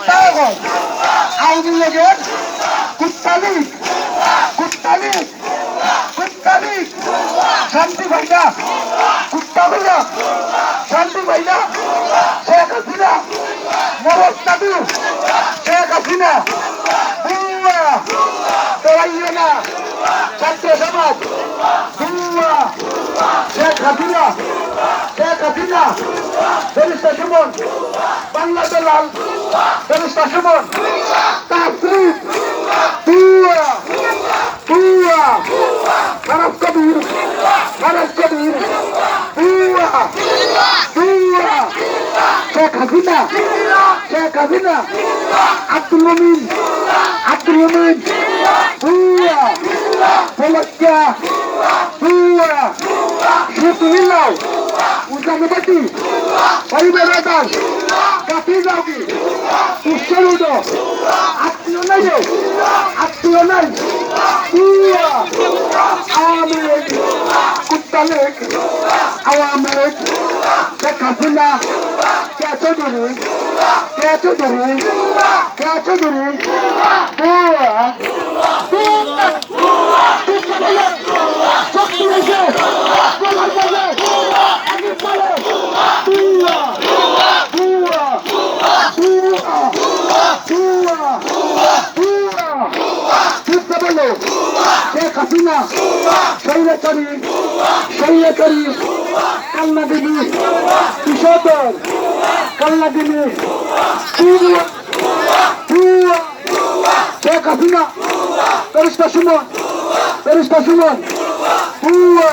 পাগল আওয়ামী লীগের কুত্তালিক কুত্তালিক কুত্তালিক শান্তি ভাইনা কুত্তা ভাইনা শান্তি ভাইনা শেখ হাসিনা মরদ দাদু শেখ হাসিনা বুয়া তোরাইয়ে না ছাত্র সমাজ বুয়া শেখ হাসিনা ফেরেশতা সুমন বাংলা দলাল ফেরেশতা সুমন তাফসীর বুয়া বুয়া ফারাজ কবির বুয়া বুয়া শেখ হাসিনা আব্দুল মুমিন বুয়া ফলকিয়া বুয়া শুতুল্লাহ উজানবাতি পরিবারের দাস কাটি যাওগি উচ্চের উঠো আত্মীয় নাই বুয়া আওয়ামী লীগ কুত্তা লীগ আওয়ামী লীগ শেখ হাসিনা কে চৌধুরী বুয়া শক্তি হয়েছে শেখ হাসিনা স্বৈরাচারী কান্নাগিনী কিশোর কান্নাগিনী শেখ হাসিনা ফেরেশতা সুমন বুয়া